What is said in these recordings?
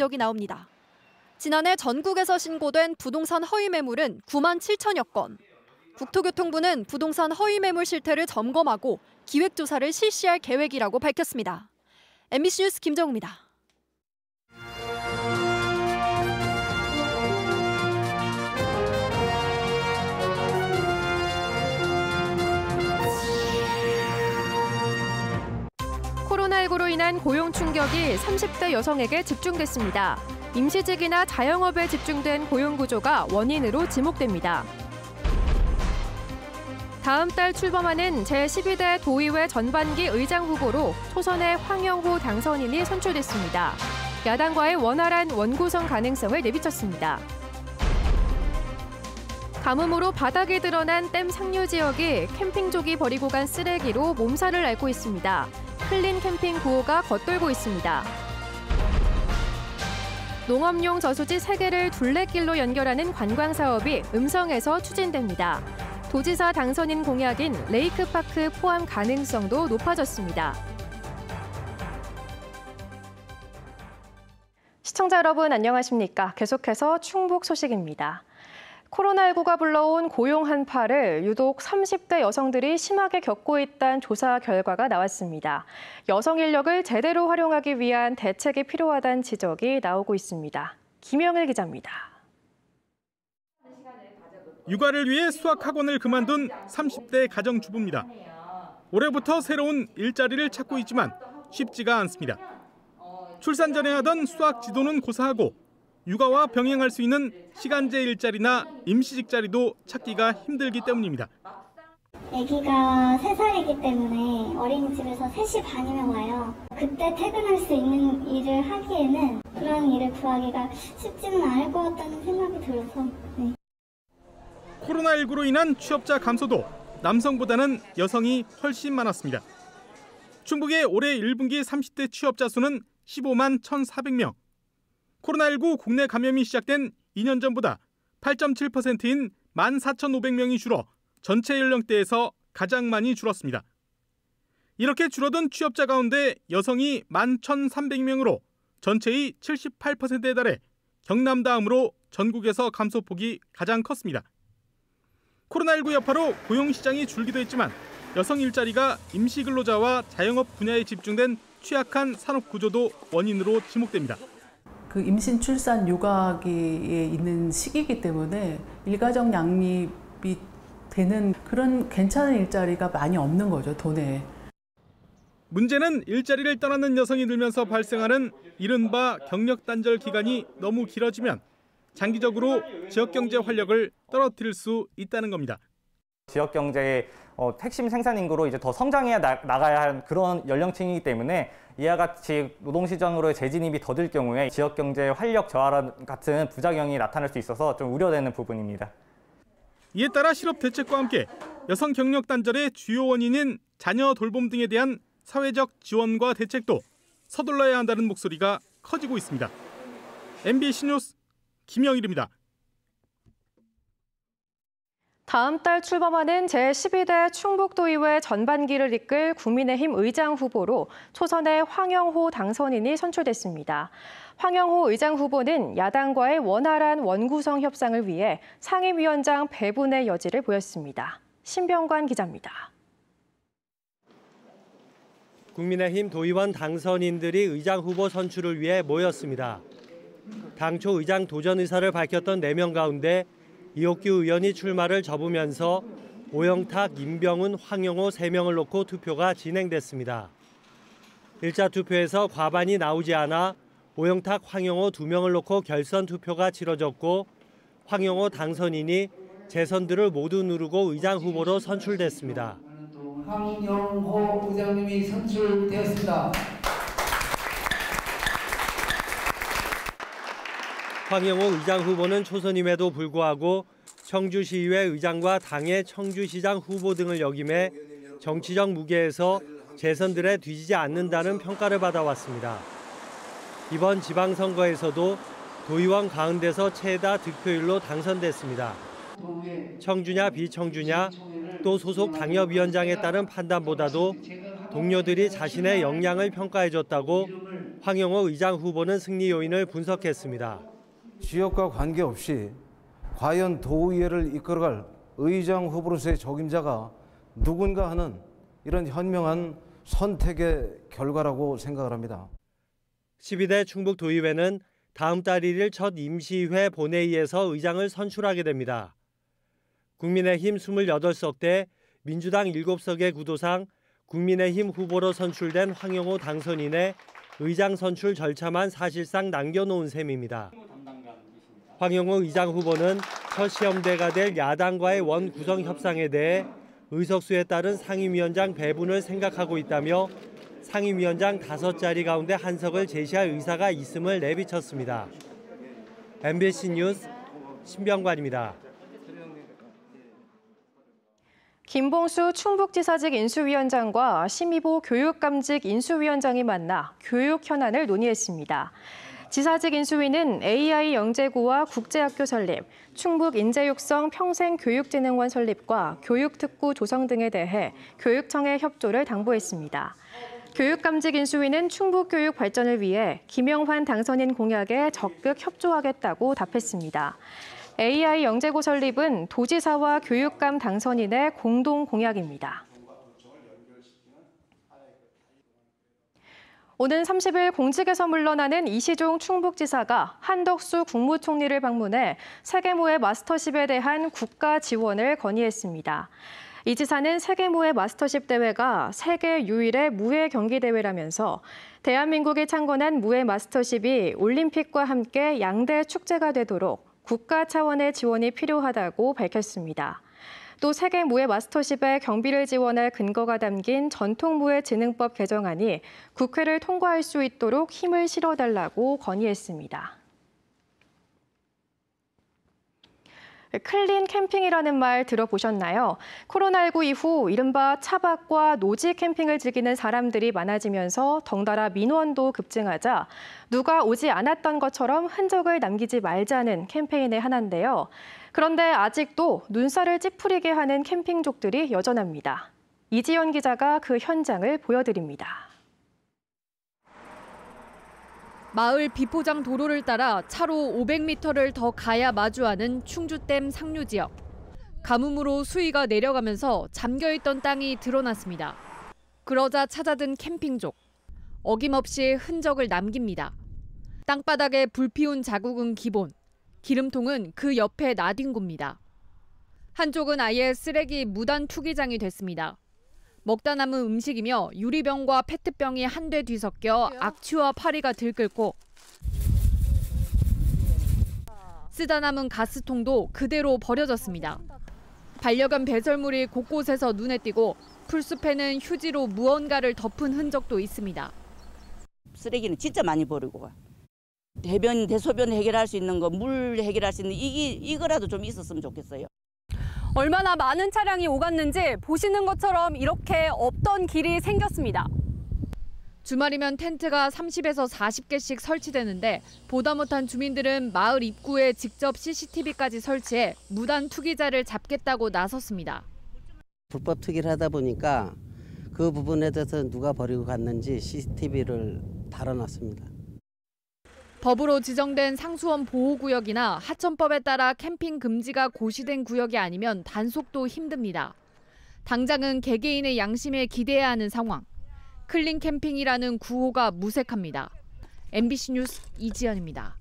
지적이 나옵니다. 지난해 전국에서 신고된 부동산 허위 매물은 9만 7천여 건. 국토교통부는 부동산 허위 매물 실태를 점검하고 기획조사를 실시할 계획이라고 밝혔습니다. MBC 뉴스 김정우입니다. 코로나19로 인한 고용 충격이 30대 여성에게 집중됐습니다. 임시직이나 자영업에 집중된 고용 구조가 원인으로 지목됩니다. 다음 달 출범하는 제12대 도의회 전반기 의장 후보로 초선의 황영호 당선인이 선출됐습니다. 야당과의 원활한 원구성 가능성을 내비쳤습니다. 가뭄으로 바닥에 드러난 댐 상류 지역이 캠핑족이 버리고 간 쓰레기로 몸살을 앓고 있습니다. 클린 캠핑 구호가 겉돌고 있습니다. 농업용 저수지 3개를 둘레길로 연결하는 관광 사업이 음성에서 추진됩니다. 도지사 당선인 공약인 레이크파크 포함 가능성도 높아졌습니다. 시청자 여러분 안녕하십니까? 계속해서 충북 소식입니다. 코로나19가 불러온 고용 한파를 유독 30대 여성들이 심하게 겪고 있다는 조사 결과가 나왔습니다. 여성 인력을 제대로 활용하기 위한 대책이 필요하다는 지적이 나오고 있습니다. 김영일 기자입니다. 육아를 위해 수학학원을 그만둔 30대 가정주부입니다. 올해부터 새로운 일자리를 찾고 있지만 쉽지가 않습니다. 출산 전에 하던 수학 지도는 고사하고 육아와 병행할 수 있는 시간제 일자리나 임시직 자리도 찾기가 힘들기 때문입니다. 아기가 3살이기 때문에 어린이집에서 3시 반이면 와요. 그때 퇴근할 수 있는 일을 하기에는 그런 일을 구하기가 쉽지는 않을 것 같다는 생각이 들어서. 네. 코로나19로 인한 취업자 감소도 남성보다는 여성이 훨씬 많았습니다. 충북의 올해 1분기 30대 취업자 수는 15만 1,400명. 코로나19 국내 감염이 시작된 2년 전보다 8.7%인 14,500명이 줄어 전체 연령대에서 가장 많이 줄었습니다. 이렇게 줄어든 취업자 가운데 여성이 11,300명으로 전체의 78%에 달해 경남 다음으로 전국에서 감소폭이 가장 컸습니다. 코로나19 여파로 고용시장이 줄기도 했지만 여성 일자리가 임시근로자와 자영업 분야에 집중된 취약한 산업 구조도 원인으로 지목됩니다. 그 임신, 출산, 육아기에 있는 시기이기 때문에 일가정 양립이 되는 그런 괜찮은 일자리가 많이 없는 거죠, 도내에. 문제는 일자리를 떠나는 여성이 늘면서 발생하는 이른바 경력 단절 기간이 너무 길어지면 장기적으로 지역경제 활력을 떨어뜨릴 수 있다는 겁니다. 지역경제의 핵심 생산 인구로 이제 더 성장해 나가야 하는 그런 연령층이기 때문에 이와 같이 노동시장으로의 재진입이 더딜 경우에 지역경제의 활력 저하 같은 부작용이 나타날 수 있어서 좀 우려되는 부분입니다. 이에 따라 실업 대책과 함께 여성 경력 단절의 주요 원인인 자녀 돌봄 등에 대한 사회적 지원과 대책도 서둘러야 한다는 목소리가 커지고 있습니다. MBC 뉴스 김영일입니다. 다음 달 출범하는 제12대 충북도의회 전반기를 이끌 국민의힘 의장 후보로 초선의 황영호 당선인이 선출됐습니다. 황영호 의장 후보는 야당과의 원활한 원구성 협상을 위해 상임위원장 배분의 여지를 보였습니다. 신병관 기자입니다. 국민의힘 도의원 당선인들이 의장 후보 선출을 위해 모였습니다. 당초 의장 도전 의사를 밝혔던 4명 가운데 이옥규 의원이 출마를 접으면서 오영탁, 임병훈, 황영호 3명을 놓고 투표가 진행됐습니다. 1차 투표에서 과반이 나오지 않아 오영탁, 황영호 2명을 놓고 결선 투표가 치러졌고 황영호 당선인이 재선들을 모두 누르고 의장 후보로 선출됐습니다. 황영호 의장님이 선출되었습니다. 황영호 의장 후보는 초선임에도 불구하고 청주시의회 의장과 당의 청주시장 후보 등을 역임해 정치적 무게에서 재선들에 뒤지지 않는다는 평가를 받아왔습니다. 이번 지방선거에서도 도의원 가운데서 최다 득표율로 당선됐습니다. 청주냐 비청주냐 또 소속 당협위원장에 따른 판단보다도 동료들이 자신의 역량을 평가해줬다고 황영호 의장 후보는 승리 요인을 분석했습니다. 지역과 관계없이 과연 도의회를 이끌어갈 의장 후보로서의 적임자가 누군가 하는 이런 현명한 선택의 결과라고 생각을 합니다. 12대 충북도의회는 다음 달 1일 첫 임시회 본회의에서 의장을 선출하게 됩니다. 국민의힘 28석대, 민주당 7석의 구도상 국민의힘 후보로 선출된 황영호 당선인의 의장 선출 절차만 사실상 남겨놓은 셈입니다. 황영호 의장 후보는 첫 시험대가 될 야당과의 원 구성 협상에 대해 의석수에 따른 상임위원장 배분을 생각하고 있다며 상임위원장 5자리 가운데 한 석을 제시할 의사가 있음을 내비쳤습니다. MBC 뉴스 신병관입니다. 김봉수 충북지사직 인수위원장과 심의보 교육감직 인수위원장이 만나 교육 현안을 논의했습니다. 지사직 인수위는 AI 영재고와 국제학교 설립, 충북인재육성 평생교육진흥원 설립과 교육특구 조성 등에 대해 교육청의 협조를 당부했습니다. 교육감직 인수위는 충북교육 발전을 위해 김영환 당선인 공약에 적극 협조하겠다고 답했습니다. AI 영재고 설립은 도지사와 교육감 당선인의 공동 공약입니다. 오는 30일 공직에서 물러나는 이시종 충북지사가 한덕수 국무총리를 방문해 세계무예 마스터십에 대한 국가 지원을 건의했습니다. 이 지사는 세계무예 마스터십 대회가 세계 유일의 무예 경기 대회라면서 대한민국이 창건한 무예 마스터십이 올림픽과 함께 양대 축제가 되도록 국가 차원의 지원이 필요하다고 밝혔습니다. 또 세계무예 마스터십의 경비를 지원할 근거가 담긴 전통무예진흥법 개정안이 국회를 통과할 수 있도록 힘을 실어달라고 건의했습니다. 클린 캠핑이라는 말 들어보셨나요? 코로나19 이후 이른바 차박과 노지 캠핑을 즐기는 사람들이 많아지면서 덩달아 민원도 급증하자 누가 오지 않았던 것처럼 흔적을 남기지 말자는 캠페인의 하나인데요. 그런데 아직도 눈살을 찌푸리게 하는 캠핑족들이 여전합니다. 이지연 기자가 그 현장을 보여드립니다. 마을 비포장 도로를 따라 차로 500m를 더 가야 마주하는 충주댐 상류 지역. 가뭄으로 수위가 내려가면서 잠겨있던 땅이 드러났습니다. 그러자 찾아든 캠핑족. 어김없이 흔적을 남깁니다. 땅바닥에 불 피운 자국은 기본. 기름통은 그 옆에 나뒹 겁니다. 한쪽은 아예 쓰레기 무단 투기장이 됐습니다. 먹다 남은 음식이며 유리병과 페트병이 한데 뒤섞여 악취와 파리가 들끓고 쓰다 남은 가스통도 그대로 버려졌습니다. 반려견 배설물이 곳곳에서 눈에 띄고 풀숲에는 휴지로 무언가를 덮은 흔적도 있습니다. 쓰레기는 진짜 많이 버리고 가. 대변, 대소변 해결할 수 있는 거, 물 해결할 수 있는 이거라도 좀 있었으면 좋겠어요. 얼마나 많은 차량이 오갔는지 보시는 것처럼 이렇게 없던 길이 생겼습니다. 주말이면 텐트가 30에서 40개씩 설치되는데 보다 못한 주민들은 마을 입구에 직접 CCTV까지 설치해 무단 투기자를 잡겠다고 나섰습니다. 불법 투기를 하다 보니까 그 부분에 대해서 누가 버리고 갔는지 CCTV를 달아놨습니다. 법으로 지정된 상수원 보호구역이나 하천법에 따라 캠핑 금지가 고시된 구역이 아니면 단속도 힘듭니다. 당장은 개개인의 양심에 기대야 하는 상황. 클린 캠핑이라는 구호가 무색합니다. MBC 뉴스 이지연입니다.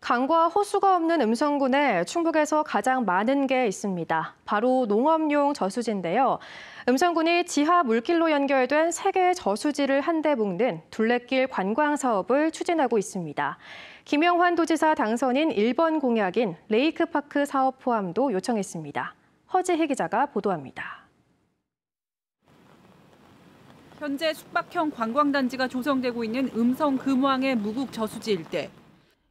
강과 호수가 없는 음성군에 충북에서 가장 많은 게 있습니다. 바로 농업용 저수지인데요. 음성군이 지하 물길로 연결된 3개의 저수지를 한데 묶는 둘레길 관광 사업을 추진하고 있습니다. 김영환 도지사 당선인 1번 공약인 레이크파크 사업 포함도 요청했습니다. 허지희 기자가 보도합니다. 현재 숙박형 관광단지가 조성되고 있는 음성 금왕의 무국 저수지 일대.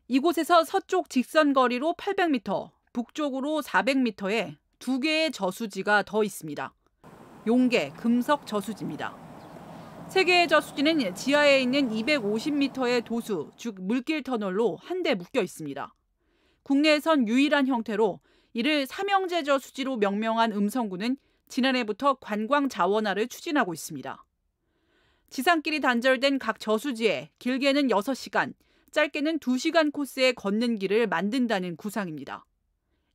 이곳에서 서쪽 직선 거리로 800m, 북쪽으로 400m에 2개의 저수지가 더 있습니다. 용계, 금석 저수지입니다. 3개의 저수지는 지하에 있는 250m의 도수, 즉 물길 터널로 한데 묶여 있습니다. 국내에선 유일한 형태로 이를 삼형제 저수지로 명명한 음성군은 지난해부터 관광 자원화를 추진하고 있습니다. 지상길이 단절된 각 저수지에 길게는 6시간, 짧게는 2시간 코스의 걷는 길을 만든다는 구상입니다.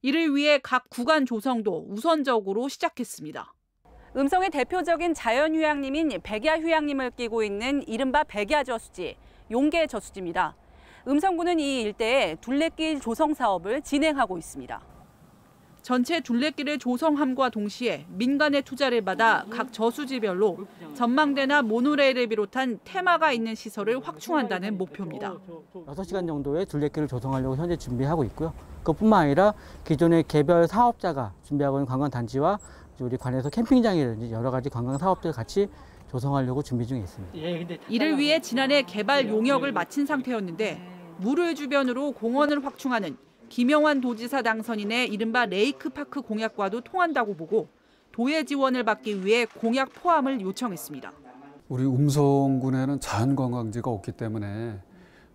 이를 위해 각 구간 조성도 우선적으로 시작했습니다. 음성의 대표적인 자연휴양림인 백야휴양림을 끼고 있는 이른바 백야 저수지, 용계 저수지입니다. 음성군은 이 일대에 둘레길 조성 사업을 진행하고 있습니다. 전체 둘레길을 조성함과 동시에 민간의 투자를 받아 각 저수지별로 전망대나 모노레일을 비롯한 테마가 있는 시설을 확충한다는 목표입니다. 6시간 정도의 둘레길을 조성하려고 현재 준비하고 있고요. 그뿐만 아니라 기존의 개별 사업자가 준비하고 있는 관광단지와 우리 관에서 캠핑장이라든지 여러 가지 관광 사업들 같이 조성하려고 준비 중에 있습니다. 이를 위해 지난해 개발 용역을 마친 상태였는데 물을 주변으로 공원을 확충하는 김영환 도지사 당선인의 이른바 레이크파크 공약과도 통한다고 보고 도의 지원을 받기 위해 공약 포함을 요청했습니다. 우리 음성군에는 자연관광지가 없기 때문에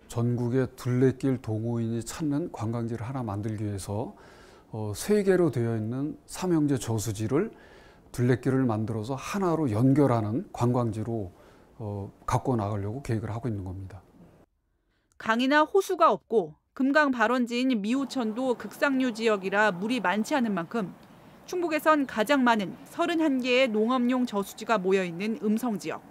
전국의 둘레길 동호인이 찾는 관광지를 하나 만들기 위해서 3개로 되어 있는 삼형제 저수지를 둘레길을 만들어서 하나로 연결하는 관광지로 갖고 나가려고 계획을 하고 있는 겁니다. 강이나 호수가 없고 금강 발원지인 미우천도 극상류 지역이라 물이 많지 않은 만큼 충북에선 가장 많은 31개의 농업용 저수지가 모여있는 음성 지역.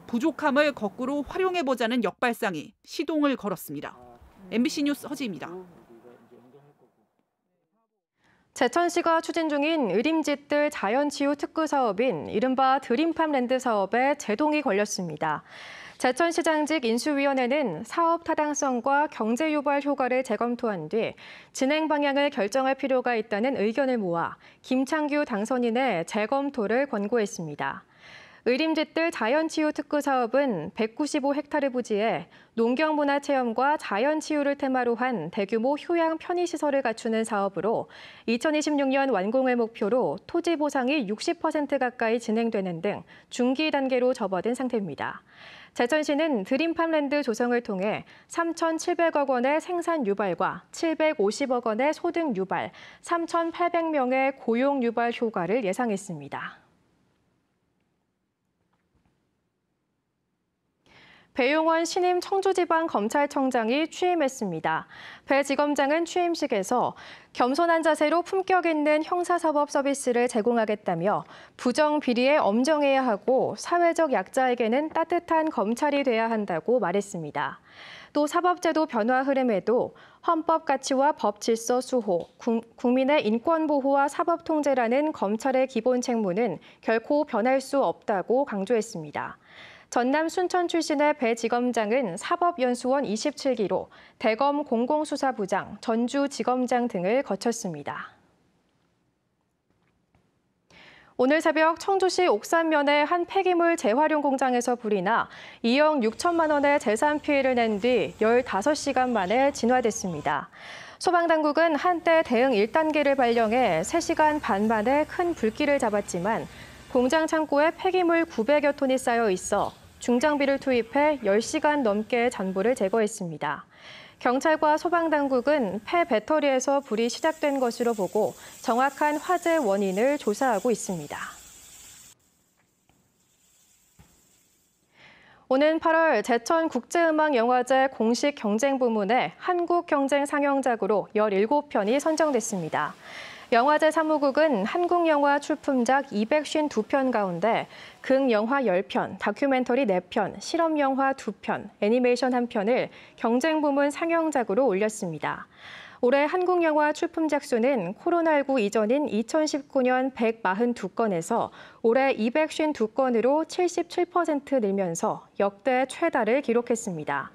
부족함을 거꾸로 활용해보자는 역발상이 시동을 걸었습니다. MBC 뉴스 허지입니다. 제천시가 추진 중인 의림집들 자연치유 특구 사업인 이른바 드림팜랜드 사업에 제동이 걸렸습니다. 제천시장직 인수위원회는 사업 타당성과 경제 유발 효과를 재검토한 뒤 진행 방향을 결정할 필요가 있다는 의견을 모아 김창규 당선인의 재검토를 권고했습니다. 의림집들 자연치유 특구 사업은 195헥타르 부지에 농경문화체험과 자연치유를 테마로 한 대규모 휴양 편의시설을 갖추는 사업으로 2026년 완공을 목표로 토지 보상이 60% 가까이 진행되는 등 중기 단계로 접어든 상태입니다. 제천시는 드림팜랜드 조성을 통해 3,700억 원의 생산 유발과 750억 원의 소득 유발, 3,800명의 고용 유발 효과를 예상했습니다. 배용원 신임 청주지방검찰청장이 취임했습니다. 배 지검장은 취임식에서 겸손한 자세로 품격 있는 형사사법 서비스를 제공하겠다며 부정 비리에 엄정해야 하고 사회적 약자에게는 따뜻한 검찰이 돼야 한다고 말했습니다. 또 사법제도 변화 흐름에도 헌법 가치와 법 질서 수호, 국민의 인권 보호와 사법 통제라는 검찰의 기본 책무는 결코 변할 수 없다고 강조했습니다. 전남 순천 출신의 배 지검장은 사법연수원 27기로 대검 공공수사부장, 전주지검장 등을 거쳤습니다. 오늘 새벽 청주시 옥산면의 한 폐기물 재활용 공장에서 불이 나 2억 6천만 원의 재산 피해를 낸 뒤 15시간 만에 진화됐습니다. 소방당국은 한때 대응 1단계를 발령해 3시간 반 만에 큰 불길을 잡았지만 공장 창고에 폐기물 900여 톤이 쌓여 있어 중장비를 투입해 10시간 넘게 잔불을 제거했습니다. 경찰과 소방당국은 폐 배터리에서 불이 시작된 것으로 보고 정확한 화재 원인을 조사하고 있습니다. 오는 8월 제천국제음악영화제 공식 경쟁 부문에 한국경쟁상영작으로 17편이 선정됐습니다. 영화제 사무국은 한국영화 출품작 252편 가운데 극영화 10편, 다큐멘터리 4편, 실험영화 2편, 애니메이션 1편을 경쟁 부문 상영작으로 올렸습니다. 올해 한국영화 출품작 수는 코로나19 이전인 2019년 142건에서 올해 252건으로 77% 늘면서 역대 최다를 기록했습니다.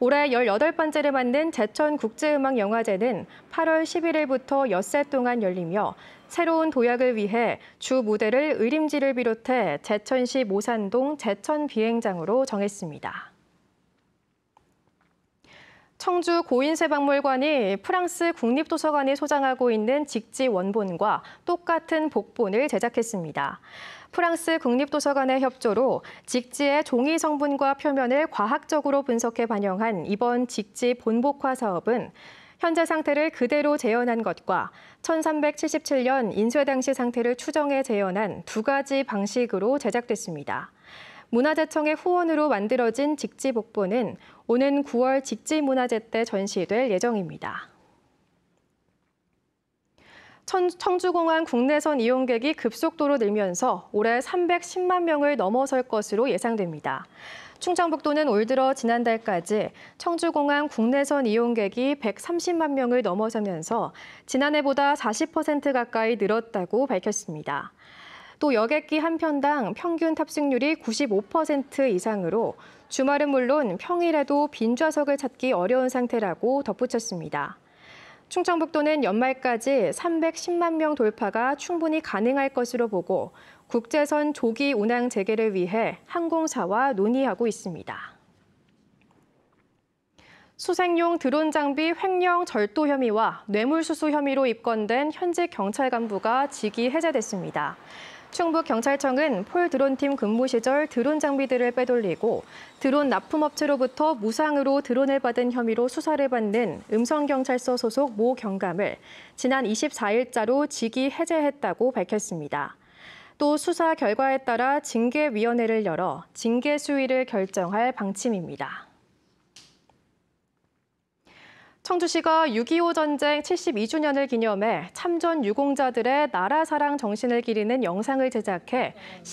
올해 18번째를 맞는 제천국제음악영화제는 8월 11일부터 엿새 동안 열리며 새로운 도약을 위해 주 무대를 의림지를 비롯해 제천시 모산동 제천비행장으로 정했습니다. 청주 고인쇄박물관이 프랑스 국립도서관이 소장하고 있는 직지 원본과 똑같은 복본을 제작했습니다. 프랑스 국립도서관의 협조로 직지의 종이 성분과 표면을 과학적으로 분석해 반영한 이번 직지 본복화 사업은 현재 상태를 그대로 재현한 것과 1377년 인쇄 당시 상태를 추정해 재현한 두 가지 방식으로 제작됐습니다. 문화재청의 후원으로 만들어진 직지복보는 오는 9월 직지문화제 때 전시될 예정입니다. 청주공항 국내선 이용객이 급속도로 늘면서 올해 310만 명을 넘어설 것으로 예상됩니다. 충청북도는 올 들어 지난달까지 청주공항 국내선 이용객이 130만 명을 넘어서면서 지난해보다 40% 가까이 늘었다고 밝혔습니다. 또 여객기 한 편당 평균 탑승률이 95% 이상으로 주말은 물론 평일에도 빈 좌석을 찾기 어려운 상태라고 덧붙였습니다. 충청북도는 연말까지 310만 명 돌파가 충분히 가능할 것으로 보고 국제선 조기 운항 재개를 위해 항공사와 논의하고 있습니다. 수색용 드론 장비 횡령 절도 혐의와 뇌물수수 혐의로 입건된 현직 경찰 간부가 직위 해제됐습니다. 충북경찰청은 폴 드론팀 근무 시절 드론 장비들을 빼돌리고 드론 납품업체로부터 무상으로 드론을 받은 혐의로 수사를 받는 음성경찰서 소속 모 경감을 지난 24일자로 직위 해제했다고 밝혔습니다. 또 수사 결과에 따라 징계위원회를 열어 징계 수위를 결정할 방침입니다. 청주시가 6.25 전쟁 72주년을 기념해 참전 유공자들의 나라 사랑 정신을 기리는 영상을 제작해